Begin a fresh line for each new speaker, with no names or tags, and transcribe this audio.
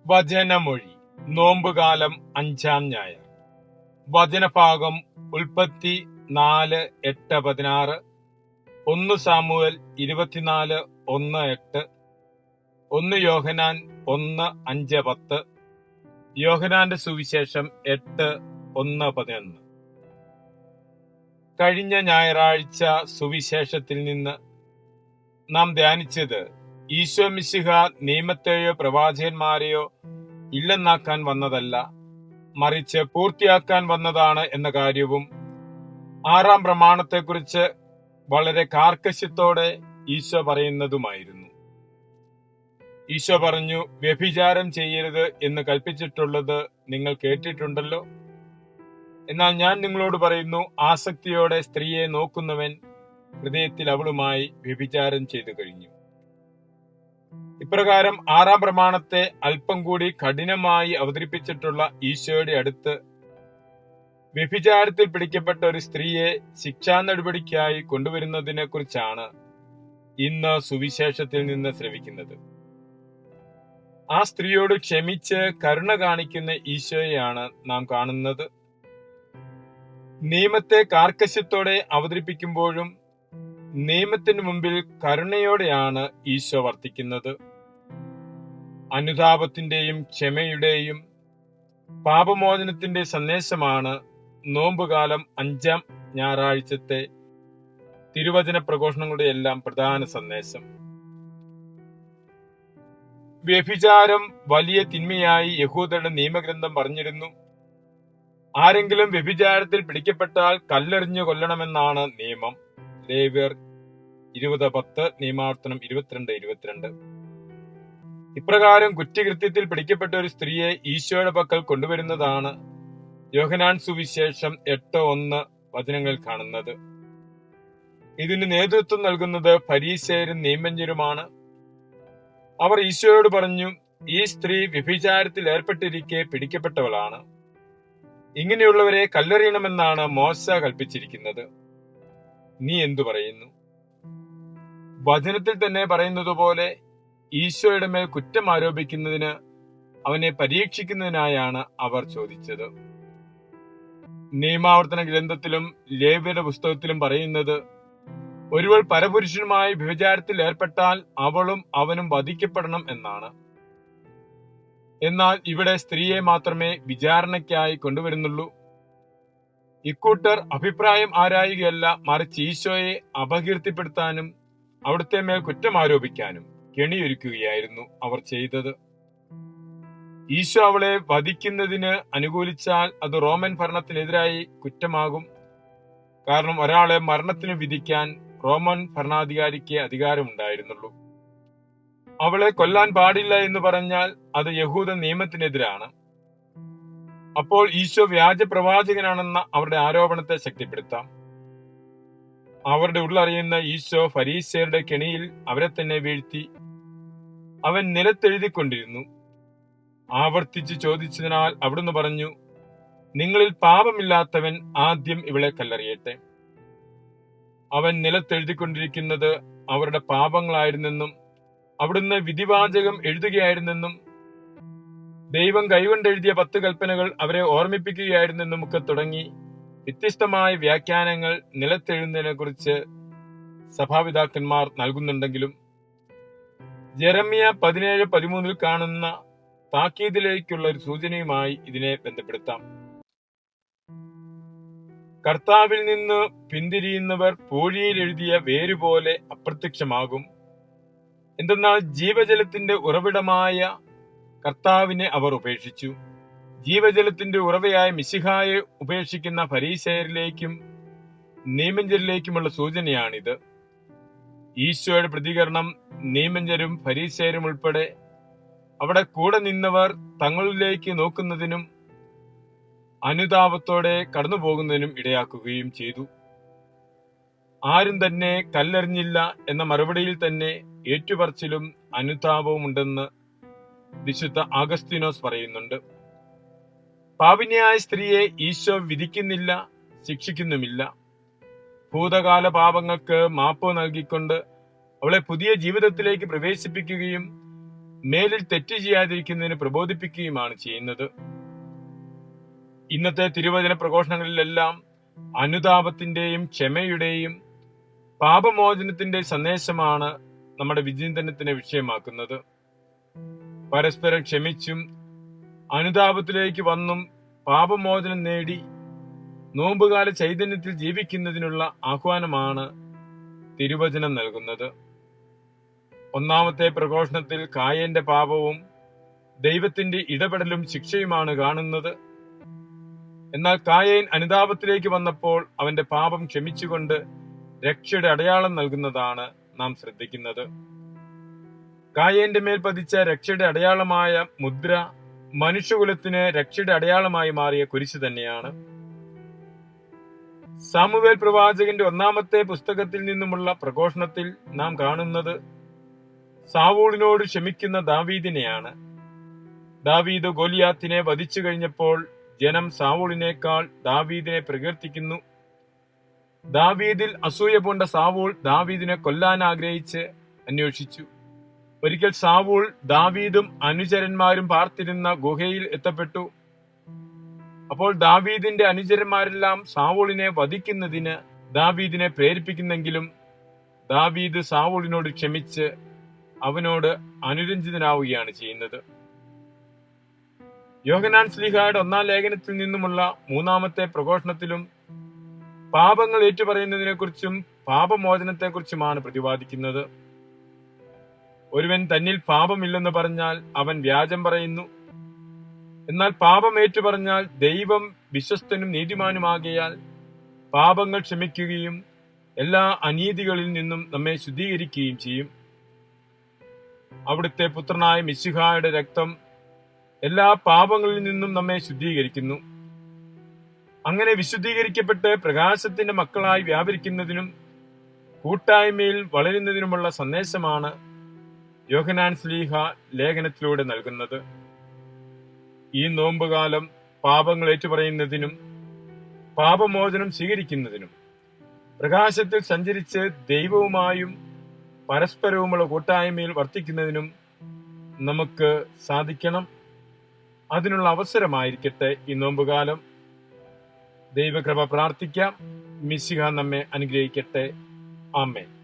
വചനമൊഴി. നോമ്പുകാലം 5-ാം ഞായർ. വചനഭാഗം ഉൽപ്പത്തി 4:8-16, 1 സാമുവേൽ 24:1-8, 1 യോഹന്നാൻ 1:5-10, യോഹന്നാന്റെ സുവിശേഷം 8:1-11. കഴിഞ്ഞ ഞായറാഴ്ച സുവിശേഷത്തിൽ നിന്ന് നാം ധ്യാനിച്ചത് ഈശോ മിശിഹ നിയമത്തെയോ പ്രവാചകന്മാരെയോ ഇല്ലെന്നാക്കാൻ വന്നതല്ല, മറിച്ച് പൂർത്തിയാക്കാൻ വന്നതാണ് എന്ന കാര്യവും 6-ാം പ്രമാണത്തെക്കുറിച്ച് വളരെ കാർക്കശ്യത്തോടെ ഈശോ പറയുന്നതുമായിരുന്നു. ഈശോ പറഞ്ഞു, വ്യഭിചാരം ചെയ്യരുത് എന്ന് കൽപ്പിച്ചിട്ടുള്ളത് നിങ്ങൾ കേട്ടിട്ടുണ്ടല്ലോ. എന്നാൽ ഞാൻ നിങ്ങളോട് പറയുന്നു, ആസക്തിയോടെ സ്ത്രീയെ നോക്കുന്നവൻ ഹൃദയത്തിൽ അവളുമായി വ്യഭിചാരം ചെയ്തു കഴിഞ്ഞു. ഇപ്രകാരം 6-ാം പ്രമാണത്തെ അല്പം കൂടി കഠിനമായി അവതരിപ്പിച്ചിട്ടുള്ള ഈശോയുടെ അടുത്ത് വ്യഭിചാരത്തിൽ പിടിക്കപ്പെട്ട ഒരു സ്ത്രീയെ ശിക്ഷാ നടപടിക്കായി കൊണ്ടുവരുന്നതിനെ കുറിച്ചാണ് ഇന്ന് സുവിശേഷത്തിൽ നിന്ന് ശ്രവിക്കുന്നത്. ആ സ്ത്രീയോട് ക്ഷമിച്ച് കരുണ കാണിക്കുന്ന ഈശോയെയാണ് നാം കാണുന്നത്. നിയമത്തെ കാർക്കശ്യത്തോടെ അവതരിപ്പിക്കുമ്പോഴും നിയമത്തിന് മുമ്പിൽ കരുണയോടെയാണ് ഈശോ വർത്തിക്കുന്നത്. അനുതാപത്തിന്റെയും ക്ഷമയുടെയും പാപമോചനത്തിന്റെ സന്ദേശമാണ് നോമ്പുകാലം 5-ാം ഞായറാഴ്ചത്തെ തിരുവചന പ്രഘോഷണങ്ങളുടെ എല്ലാം പ്രധാന സന്ദേശം. വ്യഭിചാരം വലിയ തിന്മയായി യഹൂദരുടെ നിയമഗ്രന്ഥം പറഞ്ഞിരുന്നു. ആരെങ്കിലും വ്യഭിചാരത്തിൽ പിടിക്കപ്പെട്ടാൽ കല്ലെറിഞ്ഞു കൊല്ലണമെന്നാണ് നിയമം. ലേവ്യർ 20:10, നിയമാവർത്തനം 22:22. ഇപ്രകാരം കുറ്റകൃത്യത്തിൽ പിടിക്കപ്പെട്ട ഒരു സ്ത്രീയെ ഈശോയുടെ പക്കൽ കൊണ്ടുവരുന്നതാണ് യോഹന്നാൻ സുവിശേഷം 8:1 വചനങ്ങളിൽ കാണുന്നത്. ഇതിന് നേതൃത്വം നൽകുന്നത് ഫരീസയരും നിയമജ്ഞരുമാണ്. അവർ ഈശോയോട് പറഞ്ഞു, ഈ സ്ത്രീ വ്യഭിചാരത്തിൽ ഏർപ്പെട്ടിരിക്കെ പിടിക്കപ്പെട്ടവളാണ്. ഇങ്ങനെയുള്ളവരെ കല്ലെറിയണമെന്നാണ് മോശ കൽപ്പിച്ചിരിക്കുന്നത്. നീ എന്തു പറയുന്നു? വചനത്തിൽ തന്നെ പറയുന്നത് പോലെ ഈശോയുടെ മേൽ കുറ്റം ആരോപിക്കുന്നതിന്, അവനെ പരീക്ഷിക്കുന്നതിനായാണ് അവർ ചോദിച്ചത്. നിയമാവർത്തന ഗ്രന്ഥത്തിലും ലേവ്യരുടെ പുസ്തകത്തിലും പറയുന്നത്, ഒരുവൾ പരപുരുഷനുമായി വ്യഭിചാരത്തിൽ ഏർപ്പെട്ടാൽ അവളും അവനും വധിക്കപ്പെടണം എന്നാണ്. എന്നാൽ ഇവിടെ സ്ത്രീയെ മാത്രമേ വിചാരണയ്ക്കായി കൊണ്ടുവരുന്നുള്ളൂ. ഇക്കൂട്ടർ അഭിപ്രായം ആരായുകയല്ല, മറിച്ച് ഈശോയെ അപകീർത്തിപ്പെടുത്താനും അവിടുത്തെ മേൽ കുറ്റം ആരോപിക്കാനും കെണിയൊരുക്കുകയായിരുന്നു അവർ ചെയ്തത്. ഈശോ അവളെ വധിക്കുന്നതിന് അനുകൂലിച്ചാൽ അത് റോമൻ ഭരണത്തിനെതിരായി കുറ്റമാകും. കാരണം ഒരാളെ മരണത്തിന് വിധിക്കാൻ റോമൻ ഭരണാധികാരിക്ക് അധികാരമുണ്ടായിരുന്നുള്ളൂ. അവളെ കൊല്ലാൻ പാടില്ല എന്ന് പറഞ്ഞാൽ അത് യഹൂദ നിയമത്തിനെതിരാണ്. അപ്പോൾ ഈശോ വ്യാജ പ്രവാചകനാണെന്ന അവരുടെ ആരോപണത്തെ ശക്തിപ്പെടുത്താം. അവരുടെ ഉള്ളറിയുന്ന ഈശോ ഫരീസയരുടെ കെണിയിൽ അവരെ തന്നെ വീഴ്ത്തി. അവൻ നിലത്തെഴുതിക്കൊണ്ടിരുന്നു. ആവർത്തിച്ച് ചോദിച്ചതിനാൽ അവിടുന്ന് പറഞ്ഞു, നിങ്ങളിൽ പാപമില്ലാത്തവൻ ആദ്യം ഇവളെ കല്ലെറിയട്ടെ. അവൻ നിലത്തെഴുതിക്കൊണ്ടിരിക്കുന്നത് അവരുടെ പാപങ്ങളായിരുന്നെന്നും അവിടുന്ന് വിധിവാചകം എഴുതുകയായിരുന്നെന്നും ദൈവം കൈകൊണ്ടെഴുതിയ 10 കൽപ്പനകൾ അവരെ ഓർമ്മിപ്പിക്കുകയായിരുന്നെന്നും ഒക്കെ തുടങ്ങി വ്യത്യസ്തമായ വ്യാഖ്യാനങ്ങൾ നിലത്തെഴുതുന്നതിനെ കുറിച്ച് സഭാപിതാക്കന്മാർ നൽകുന്നുണ്ടെങ്കിലും ജെറമ്യ 17:13 കാണുന്ന താക്കീതിലേക്കുള്ള ഒരു സൂചനയുമായി ഇതിനെ ബന്ധപ്പെടുത്താം. കർത്താവിൽ നിന്ന് പിന്തിരിയുന്നവർ പൂഴിയിൽ എഴുതിയ വേരുപോലെ അപ്രത്യക്ഷമാകും. എന്തെന്നാൽ ജീവജലത്തിന്റെ ഉറവിടമായ കർത്താവിനെ അവർ ഉപേക്ഷിച്ചു. ജീവജലത്തിന്റെ ഉറവയായ മിശിഹായെ ഉപേക്ഷിക്കുന്ന ഫരീസയരിലേക്കും നിയമജ്ഞരിലേക്കുമുള്ള സൂചനയാണിത്. ഈശോയുടെ പ്രതികരണം നിയമജ്ഞരും ഫരീസയരും ഉൾപ്പെടെ അവിടെ കൂടെ നിന്നവർ തങ്ങളിലേക്ക് നോക്കുന്നതിനും അനുതാപത്തോടെ കടന്നുപോകുന്നതിനും ഇടയാക്കുകയും ചെയ്തു. ആരും തന്നെ കല്ലെറിഞ്ഞില്ല എന്ന മറുപടിയിൽ തന്നെ ഏറ്റുപറച്ചിലും അനുതാപവും ഉണ്ടെന്ന് വിശുദ്ധ അഗസ്തീനോസ് പറയുന്നുണ്ട്. പാപിനിയായ സ്ത്രീയെ ഈശോ വിധിക്കുന്നില്ല, ശിക്ഷിക്കുന്നുമില്ല. ഭൂതകാല പാപങ്ങൾക്ക് മാപ്പ് നൽകിക്കൊണ്ട് അവളെ പുതിയ ജീവിതത്തിലേക്ക് പ്രവേശിപ്പിക്കുകയും മേലിൽ തെറ്റ് ചെയ്യാതിരിക്കുന്നതിന് പ്രബോധിപ്പിക്കുകയുമാണ് ചെയ്യുന്നത്. ഇന്നത്തെ തിരുവചന പ്രഘോഷണങ്ങളിലെല്ലാം അനുതാപത്തിന്റെയും ക്ഷമയുടെയും പാപമോചനത്തിന്റെ സന്ദേശമാണ് നമ്മുടെ വിചിന്തനത്തിന് വിഷയമാക്കുന്നത്. പരസ്പരം ക്ഷമിച്ചും അനുതാപത്തിലേക്ക് വന്നും പാപമോചനം നേടി നോമ്പുകാല ചൈതന്യത്തിൽ ജീവിക്കുന്നതിനുള്ള ആഹ്വാനമാണ് തിരുവചനം നൽകുന്നത്. ഒന്നാമത്തെ പ്രഘോഷണത്തിൽ കായേന്റെ പാപവും ദൈവത്തിന്റെ ഇടപെടലും ശിക്ഷയുമാണ് കാണുന്നത്. എന്നാൽ കായേൻ അനുതാപത്തിലേക്ക് വന്നപ്പോൾ അവന്റെ പാപം ക്ഷമിച്ചുകൊണ്ട് രക്ഷയുടെ അടയാളം നൽകുന്നതാണ് നാം ശ്രദ്ധിക്കുന്നത്. കായേന്റെ മേൽ പതിച്ച രക്ഷയുടെ അടയാളമായ മുദ്ര മനുഷ്യകുലത്തിന് രക്ഷയുടെ അടയാളമായി മാറിയ കുരിശ് തന്നെയാണ്. സാമുവേൽ പ്രവാചകന്റെ ഒന്നാമത്തെ പുസ്തകത്തിൽ നിന്നുമുള്ള പ്രഘോഷണത്തിൽ നാം കാണുന്നത് സാവൂളിനോട് ക്ഷമിക്കുന്ന ദാവീദിനെയാണ്. ദാവീദ് ഗോലിയാത്തിനെ വധിച്ചു കഴിഞ്ഞപ്പോൾ ജനം സാവൂളിനേക്കാൾ ദാവീദിനെ പ്രകീർത്തിക്കുന്നു. ദാവീദിൽ അസൂയ പൂണ്ട സാവൂൾ ദാവീദിനെ കൊല്ലാൻ ആഗ്രഹിച്ച് അന്വേഷിച്ചു. ഒരിക്കൽ സാവൂൾ ദാവീദും അനുചരന്മാരും പാർത്തിരുന്ന ഗുഹയിൽ എത്തപ്പെട്ടു. അപ്പോൾ ദാവീദിന്റെ അനുചരന്മാരെല്ലാം സാവൂളിനെ വധിക്കുന്നതിന് ദാവീദിനെ പ്രേരിപ്പിക്കുന്നെങ്കിലും ദാവീദ് സാവൂളിനോട് ക്ഷമിച്ച് അവനോട് അനുരഞ്ജിതനാവുകയാണ് ചെയ്യുന്നത്. യോഹന്നാൻ ശ്ലീഹായുടെ ഒന്നാം ലേഖനത്തിൽ നിന്നുമുള്ള മൂന്നാമത്തെ പ്രഘോഷണത്തിലും പാപങ്ങൾ ഏറ്റുപറയുന്നതിനെക്കുറിച്ചും പാപമോചനത്തെക്കുറിച്ചുമാണ് പ്രതിപാദിക്കുന്നത്. ഒരുവൻ തന്നിൽ പാപമില്ലെന്ന് പറഞ്ഞാൽ അവൻ വ്യാജം പറയുന്നു. എന്നാൽ പാപം ഏറ്റുപറഞ്ഞാൽ ദൈവം വിശ്വസ്തനും നീതിമാനുമാകയാൽ പാപങ്ങൾ ക്ഷമിക്കുകയും എല്ലാ അനീതികളിൽ നിന്നും നമ്മെ ശുദ്ധീകരിക്കുകയും ചെയ്യും. അവിടുത്തെ പുത്രനായ മിശിഹായുടെ രക്തം എല്ലാ പാപങ്ങളിൽ നിന്നും നമ്മെ ശുദ്ധീകരിക്കുന്നു. അങ്ങനെ വിശുദ്ധീകരിക്കപ്പെട്ട് പ്രകാശത്തിന്റെ മക്കളായി വ്യാപരിക്കുന്നതിനും കൂട്ടായ്മയിൽ വളരുന്നതിനുമുള്ള സന്ദേശമാണ് യോഹന്നാൻ ശ്ലീഹ ലേഖനത്തിലൂടെ നൽകുന്നത്. ഈ നോമ്പുകാലം പാപങ്ങൾ ഏറ്റുപറയുന്നതിനും പാപമോചനം സ്വീകരിക്കുന്നതിനും പ്രകാശത്തിൽ സഞ്ചരിച്ച് ദൈവവുമായും പരസ്പരവുമുള്ള കൂട്ടായ്മയിൽ വർത്തിക്കുന്നതിനും നമുക്ക് സാധിക്കണം. അതിനുള്ള അവസരമായിരിക്കട്ടെ ഈ നോമ്പുകാലം. ദൈവകൃപ പ്രാർത്ഥിക്കാം. മിശിഹ നമ്മെ അനുഗ്രഹിക്കട്ടെ. ആമേൻ.